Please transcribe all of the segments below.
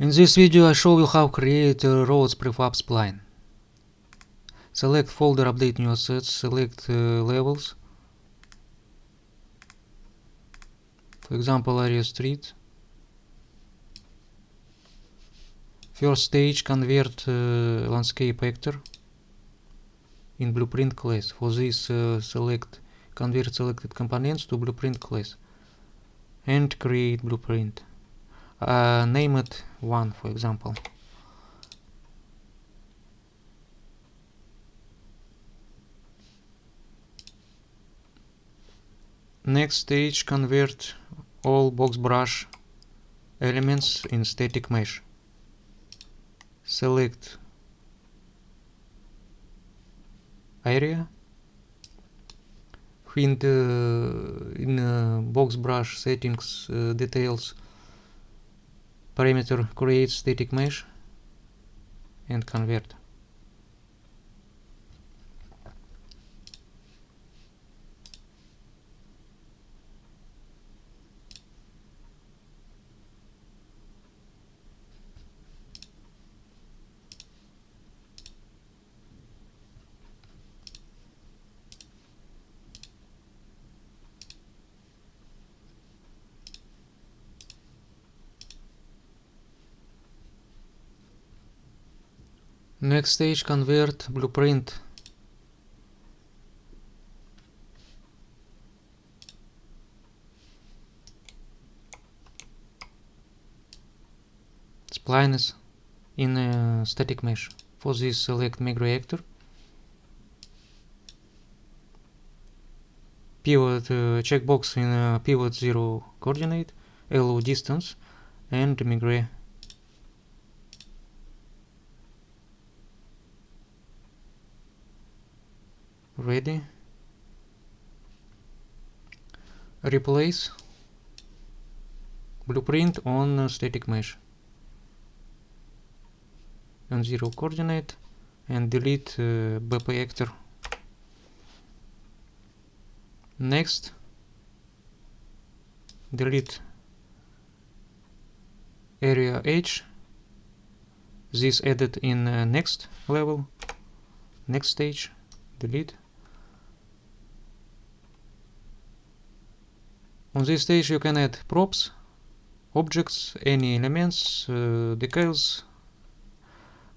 In this video I show you how create a roads prefab spline. Select folder, update new assets, select levels. For example, area street. First stage, convert landscape actor in blueprint class. For this select convert selected components to blueprint class and create blueprint. Name it 1, for example. Next stage, convert all box brush elements in static mesh. Select area. Find in box brush settings details parameter create static mesh and convert. Next stage, convert blueprint splines in static mesh. For this, select make reactor, pivot checkbox in pivot 0 coordinate, allow distance, and migrate. Ready. Replace blueprint on static mesh on 0 coordinate and delete BP actor. Next, delete area edge. This added in next level, next stage, delete. On this stage you can add props, objects, any elements, decals,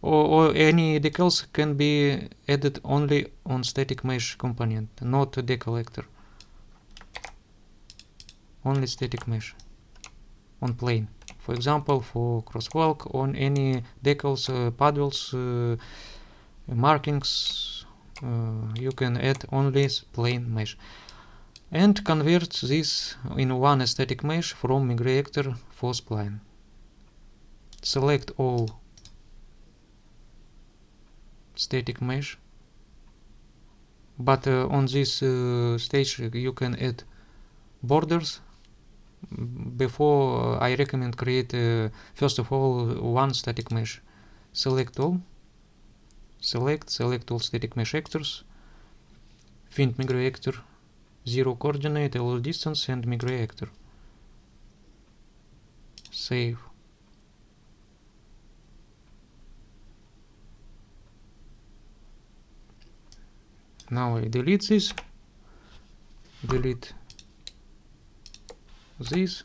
or any decals can be added only on static mesh component, not decal actor. Only static mesh on plane. For example, for crosswalk, on any decals, paddles, markings, you can add only plane mesh. And convert this in one static mesh from migrate actor for spline. Select all static mesh, but on this stage you can add borders. Before I recommend create first of all one static mesh. Select all, select all static mesh actors, find migrate actor, 0 coordinate, allow distance, and migrate actor. Save. Now I delete this, delete this,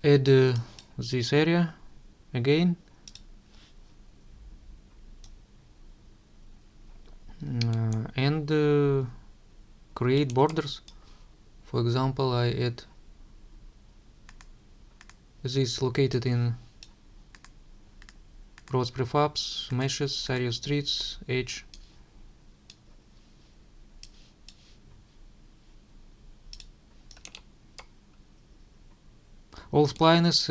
add this area again, and create borders. For example, I add this located in roads prefabs, meshes, area streets, edge. All splines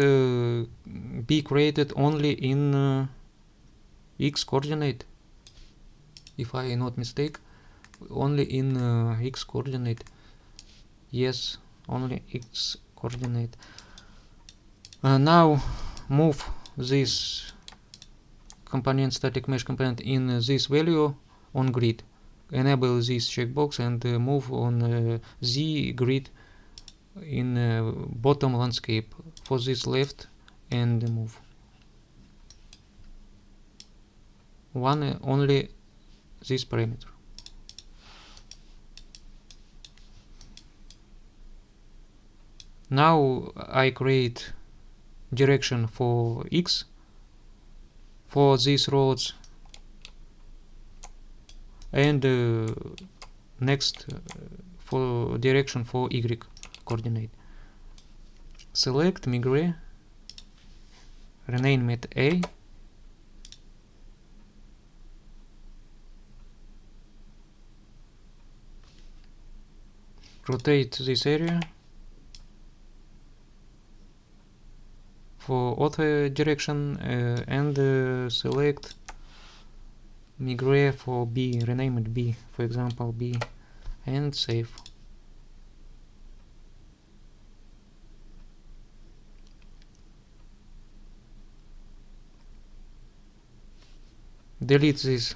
be created only in X coordinate, if I not mistake, only in X coordinate. Yes, only X coordinate. Now move this component, static mesh component, in this value on grid. Enable this checkbox and move on Z grid in bottom landscape for this left and move. Only this parameter. Now I create direction for X for these roads, and next for direction for Y coordinate. Select migrate, rename it A, rotate this area for other direction, and select migrate for B, rename it B, for example B, and save. Delete this.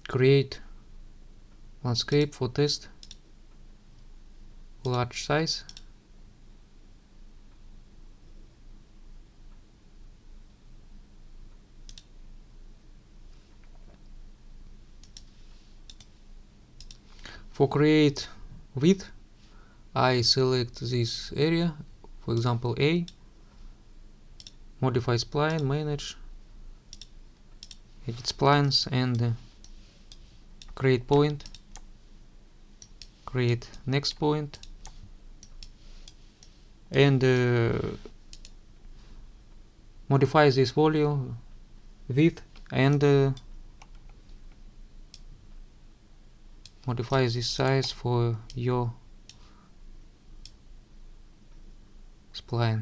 Create landscape for test, large size. For create width, I select this area, for example A, modify spline, manage, edit splines, and create point, create next point, and modify this volume, width, and modify this size for your spline.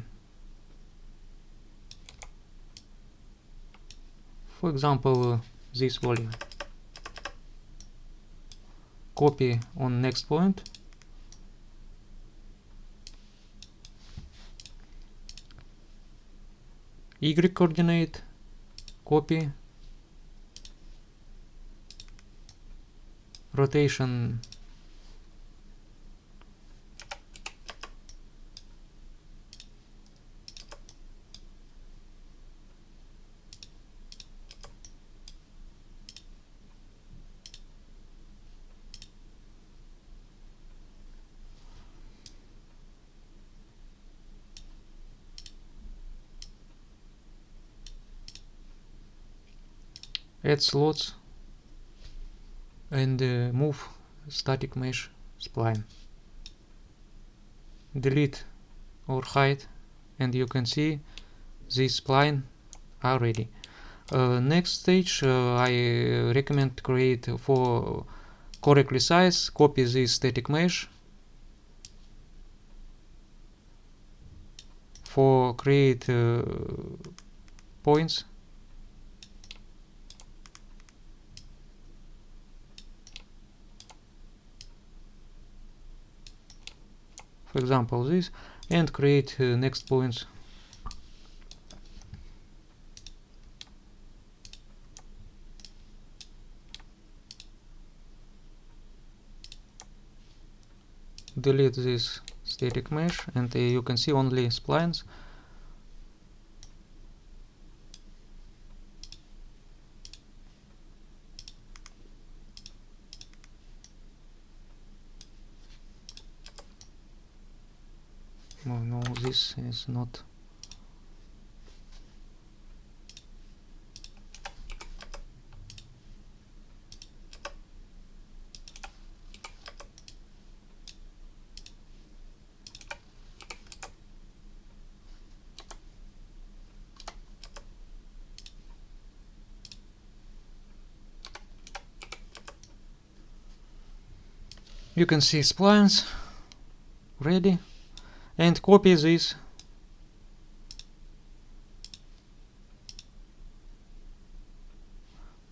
For example, this volume. Copy on next point. Y coordinate, copy, rotation add slots, and move static mesh spline. Delete or hide, and you can see this spline are ready. Next stage, I recommend create for correctly size, copy this static mesh, for create points, for example this, and create next points. Delete this static mesh, and you can see only splines. Oh, no, this is not. You can see splines ready, and copy this.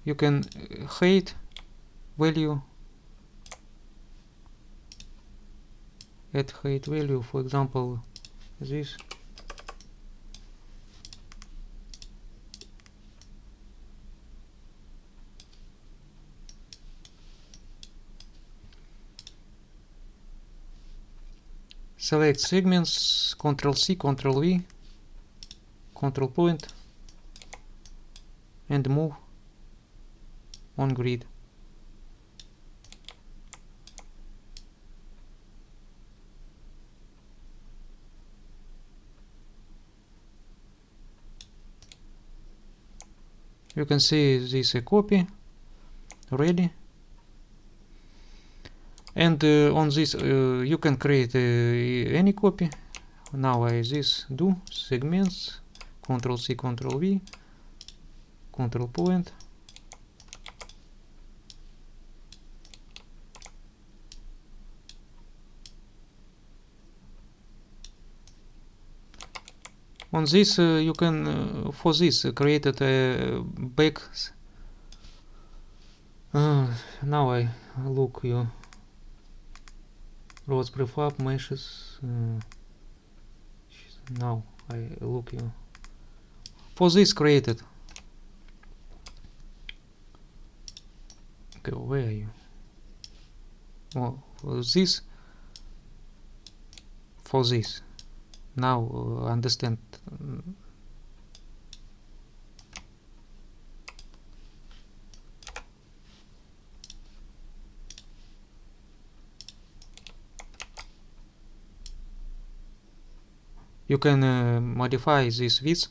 You can height value, add height value, for example this. select segments, Ctrl C, Ctrl V, Ctrl point, and move on grid. You can see this a copy ready, and on this you can create any copy. Now I this do segments, Ctrl C, Ctrl V, Ctrl point, on this you can for this created a back. Now I look you roads prefab meshes. Now I look you for this created. Okay, where are you? Oh, for this. Now understand. You can modify this width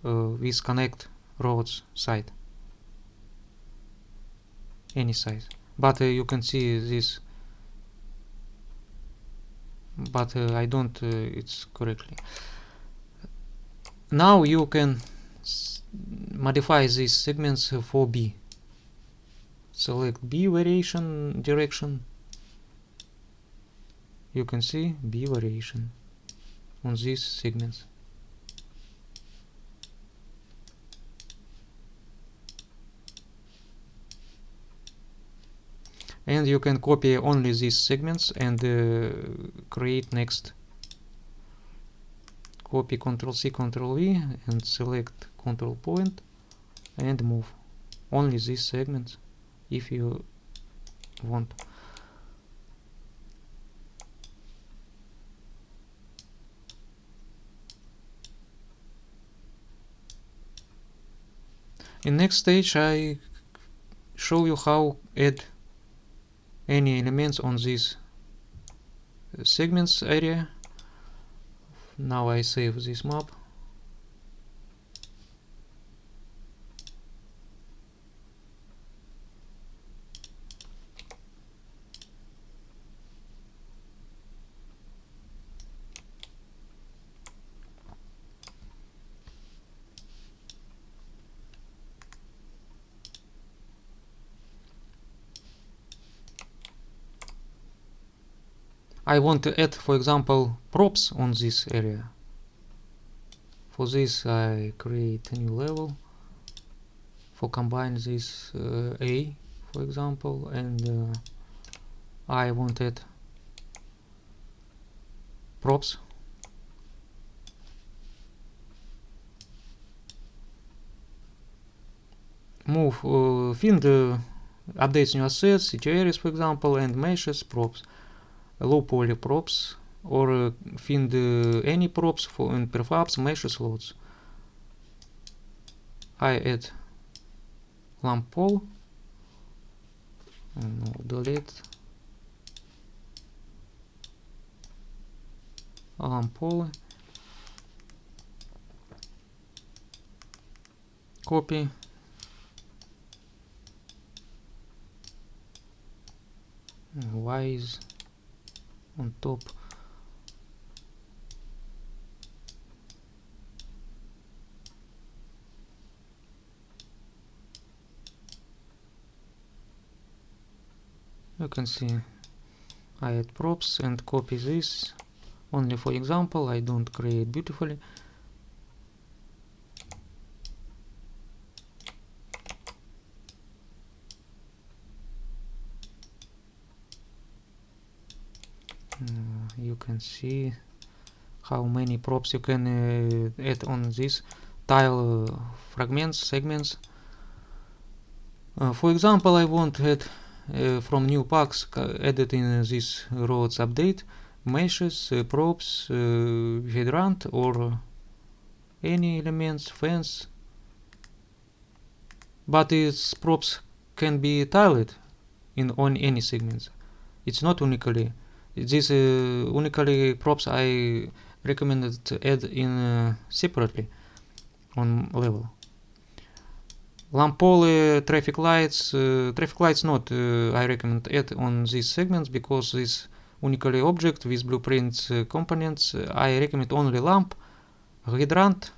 with connect roads side, any size, but you can see this, but I don't it's correctly. Now you can modify these segments for B. Select B variation direction. You can see B variation on these segments. And you can copy only these segments and create next. Copy Ctrl C, Ctrl V, and select Ctrl point and move only these segments if you want. In next stage I show you how add any elements on this segments area. Now I save this map. I want to add, for example, props on this area. For this I create a new level. For combine this A, for example, and I want to add props. Move, find updates new assets, CT areas, for example, and meshes props. Low poly props, or find any props for in prefabs, meshes, loads. I add lamp pole, no, delete lamp pole, copy, wise on top. You can see I add props and copy this only for example. I don't create beautifully. You can see how many props you can add on this tile fragments, segments. For example, I want to add from new packs added in this roads update meshes, props, hydrant, or any elements, fence. But its props can be tiled on any segments. It's not unically. These unically props I recommended to add in separately on level. Lamp pole, traffic lights not I recommend add on these segments, because this unically object with blueprint components I recommend only lamp, hydrant,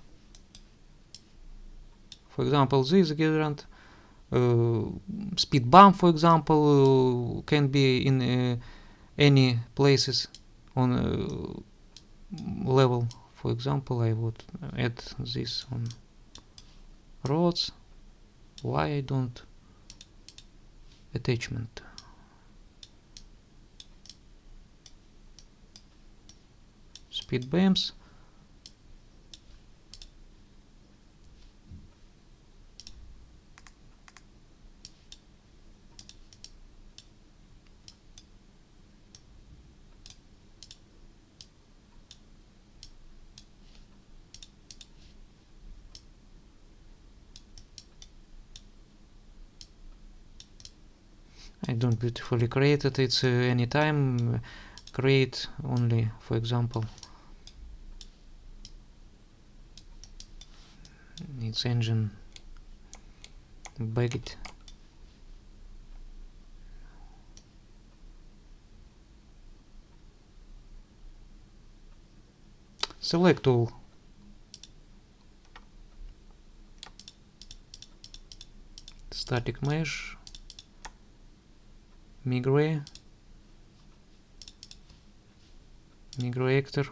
for example this hydrant, speed bump for example can be in any places on level. For example, I would add this on roads. Why I don't attachment? Speed bumps. I don't beautifully create it. It's anytime create only, for example, its engine bagged. Select all. Static mesh. Migrate actor,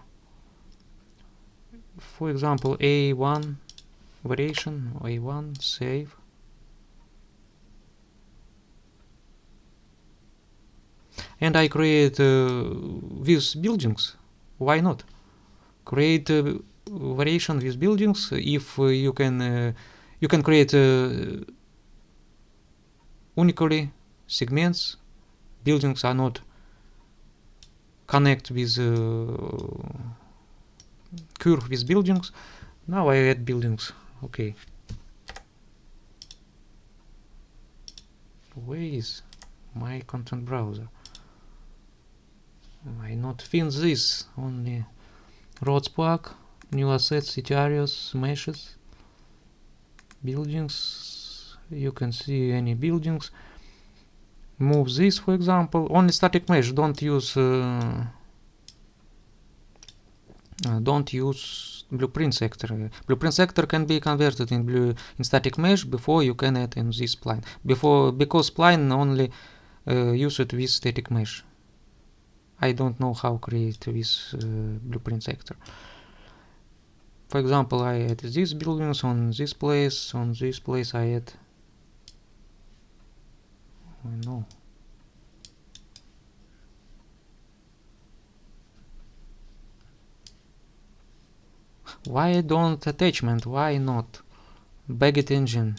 for example A1 variation, A1 save, and I create with buildings. Why not create variation with buildings? If you can create unically segments. Buildings are not connect with curve with buildings. Now I add buildings. Okay. Where is my content browser? I not find this. Only roads park, new assets, city areas, meshes, buildings. You can see any buildings. Move this, for example. Only static mesh. Don't use blueprint sector. Blueprint sector can be converted in static mesh before you can add in this spline. Because spline only use it with static mesh. I don't know how create with blueprint sector. For example, I add these buildings on this place. On this place, I add. No. Why don't attachment? Why not? Bagged engine.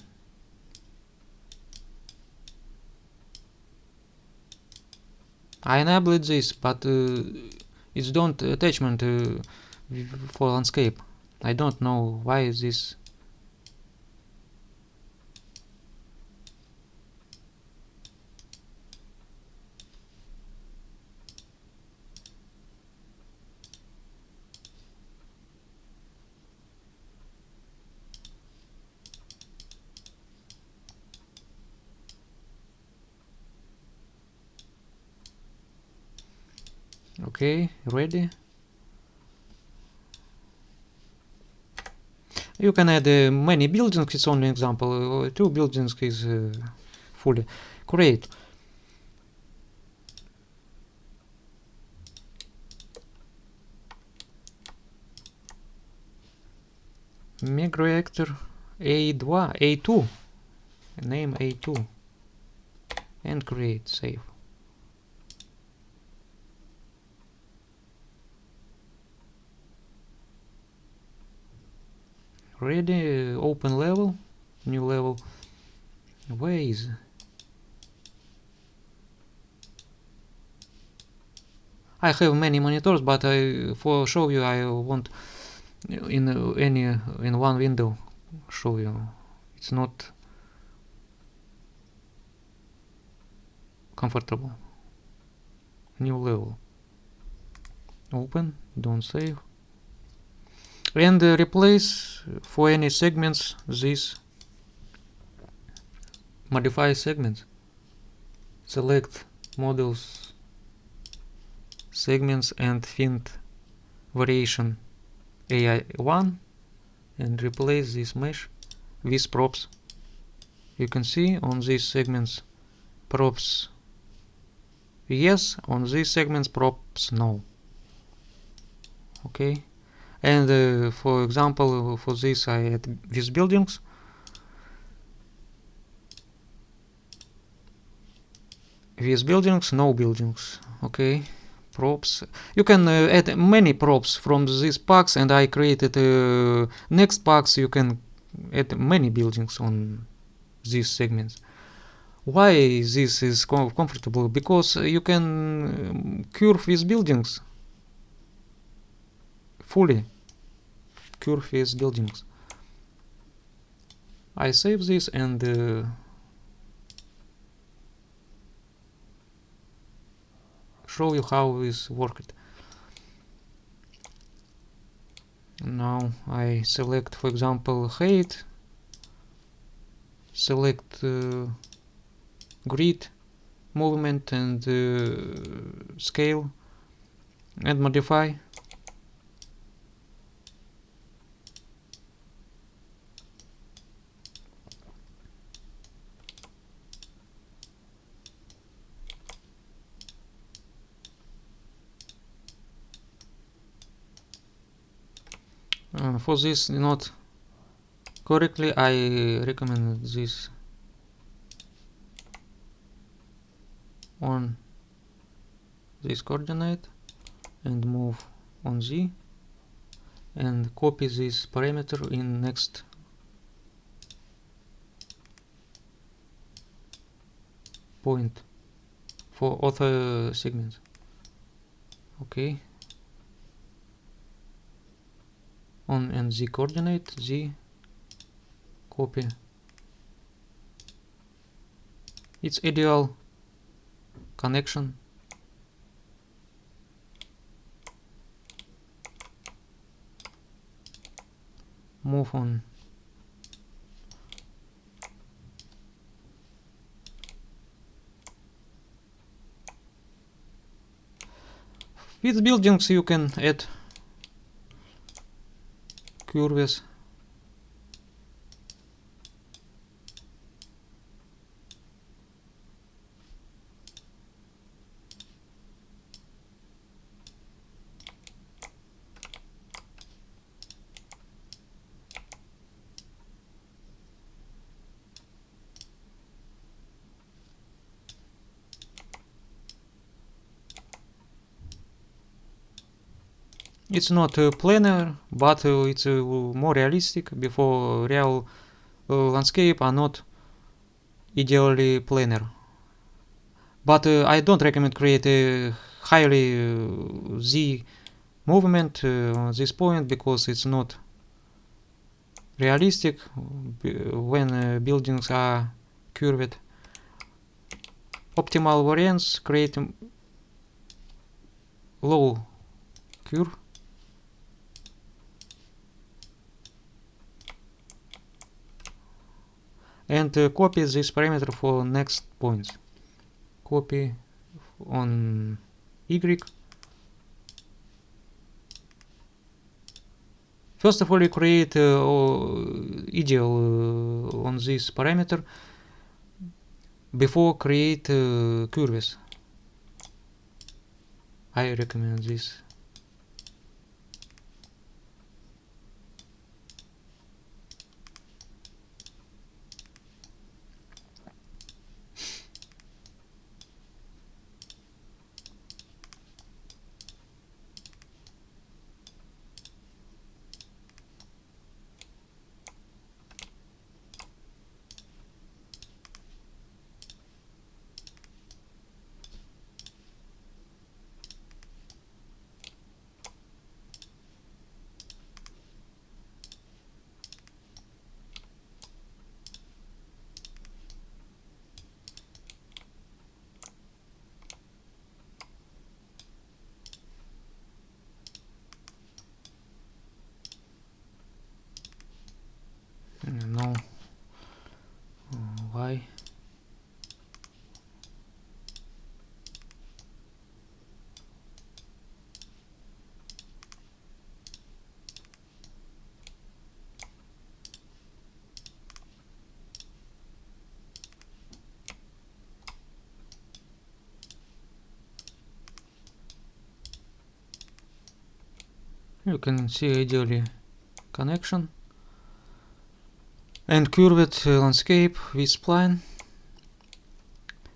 I enabled this, but it's don't attachment for landscape. I don't know why is this. Okay, ready. You can add many buildings. It's only example. 2 buildings is fully create. Microactor A2, name A2, and create, save. Ready, open level, new level. Where is? I have many monitors, but for show you I want in one window show you. It's not comfortable. New level. Open, don't save. And replace for any segments this. Modify segments. Select models, segments, and find variation AI1 and replace this mesh with props. You can see on these segments props yes, on these segments props no. Okay, and for example, for this I add with buildings. With buildings, no buildings. Okay, props. You can add many props from these packs, and I created next packs. You can add many buildings on these segments. Why this is comfortable? Because you can curve with buildings fully. Curve with buildings. I save this and show you how this worked. Now I select, for example, height, select grid, movement, and scale, and modify. For this not correctly, I recommend this on this coordinate and move on Z and copy this parameter in next point for other segments. Okay, on and Z coordinate, Z copy. It's ideal connection. Move on. With buildings you can add curves. It's not planar, but it's more realistic. Before real landscape are not ideally planar. But I don't recommend create a highly Z movement on this point because it's not realistic when buildings are curved. Optimal variance create low curve. And copy this parameter for next points. Copy on Y. First of all, you create ideal on this parameter before create curves. I recommend this. You can see ideally connection. And curved landscape with spline,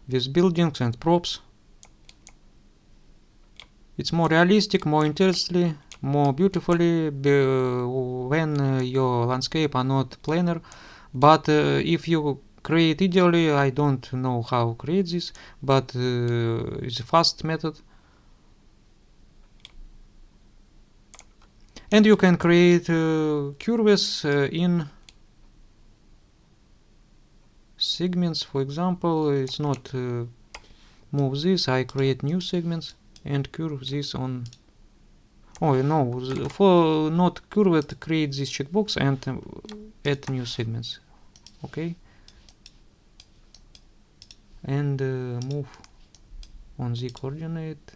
with buildings and props. It's more realistic, more intensely, more beautifully when your landscape are not planar. But if you create ideally, I don't know how to create this, but it's a fast method. And you can create curves in segments. For example, it's not move this, I create new segments and curve this on. Oh no, for not curved, create this checkbox and add new segments. Okay, and move on the coordinate.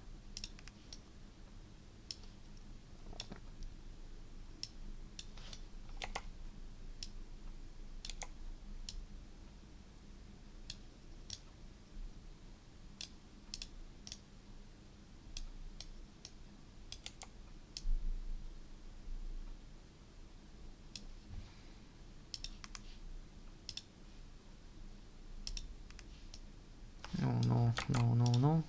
No.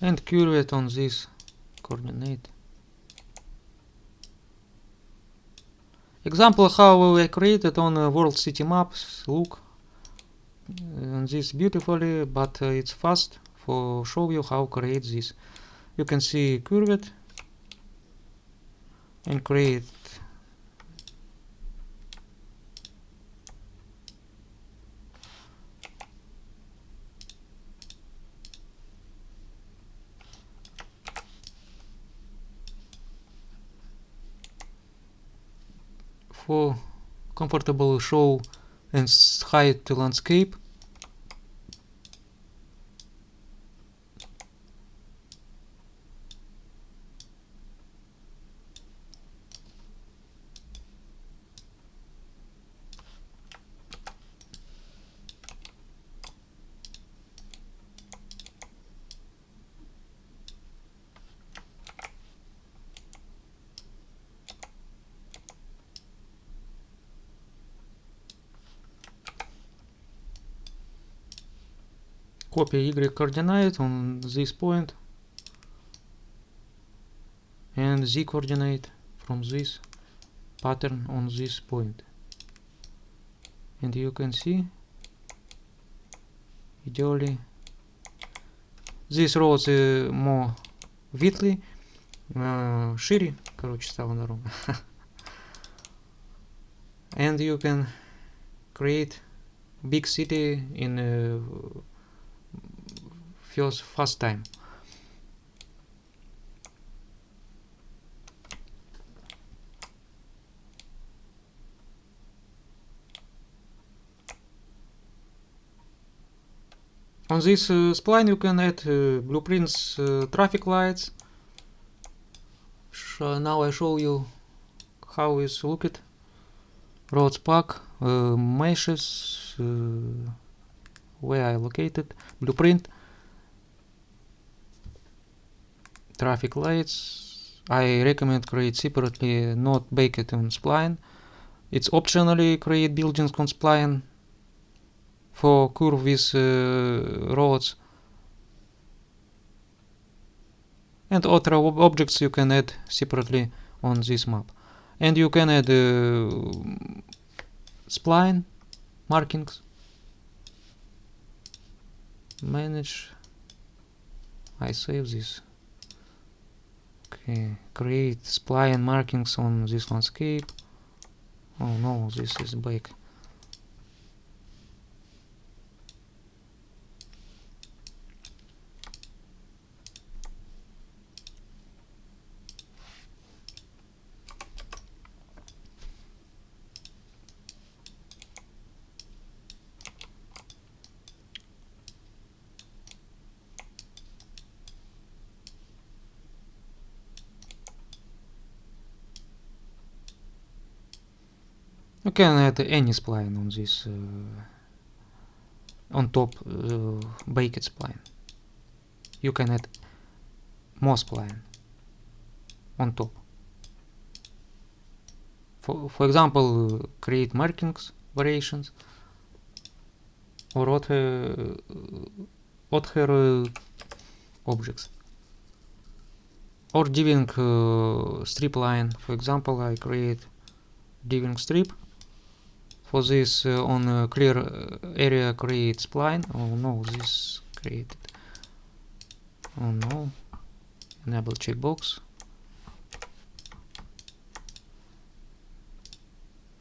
And curve it on this coordinate. Example how I created on world city maps. Look this beautifully, but it's fast for show you how create this. You can see curve it and create for comfortable show and hide the landscape. Copy Y coordinate on this point and Z coordinate from this pattern on this point. And you can see ideally this road more widely, шире, короче, стала дорога. And you can create big city in fast time. On this spline you can add blueprints, traffic lights. Now I show you how is looked. Roads pack, meshes, where I located, blueprint, traffic lights. I recommend create separately, not bake it on spline. It's optionally create buildings on spline for curve with roads. And other objects you can add separately on this map. And you can add spline markings. Manage. I save this. Okay, create spline markings on this landscape. Oh no, this is big. You can add any spline on this on top baked spline. You can add more spline on top. For example, create markings variations or other objects, or diving strip line. For example, I create diving strip. For this, on clear area, create spline. Oh no, this created. Oh no, enable checkbox.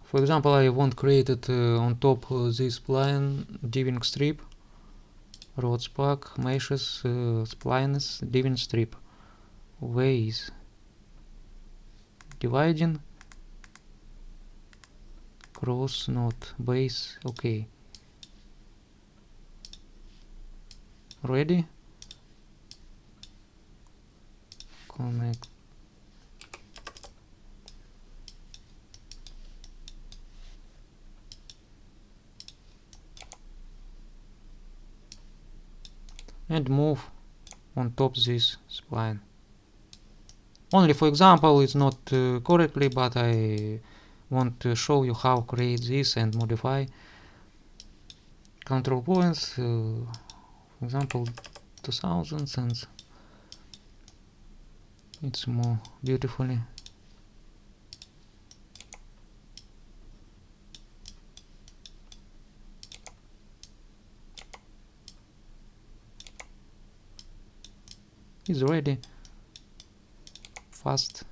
For example, I want created on top this spline diving strip, rod spark, meshes, splines, diving strip, ways, dividing, cross node, base, okay. Ready? Connect. And move on top this spline. Only for example, it's not correctly, but I want to show you how create this and modify control points. For example, 2000, and it's more beautifully. It's ready. Fast.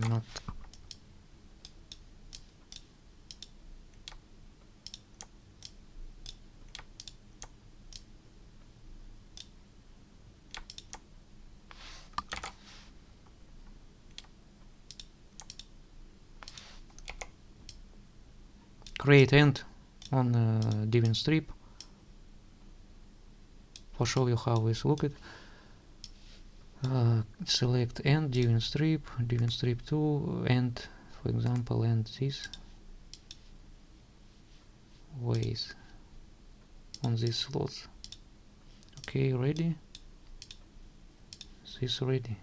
Not create end on diving strip for show you how this look it. Select end diving strip 2, and for example end this ways on these slots. Okay, ready. This ready.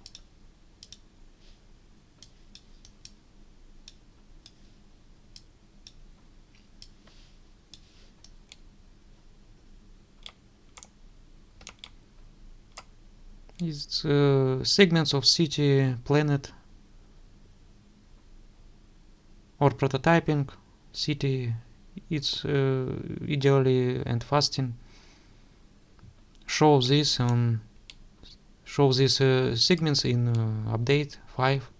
It's segments of city, planet, or prototyping city. It's ideally and fasting. Show this segments in update 5.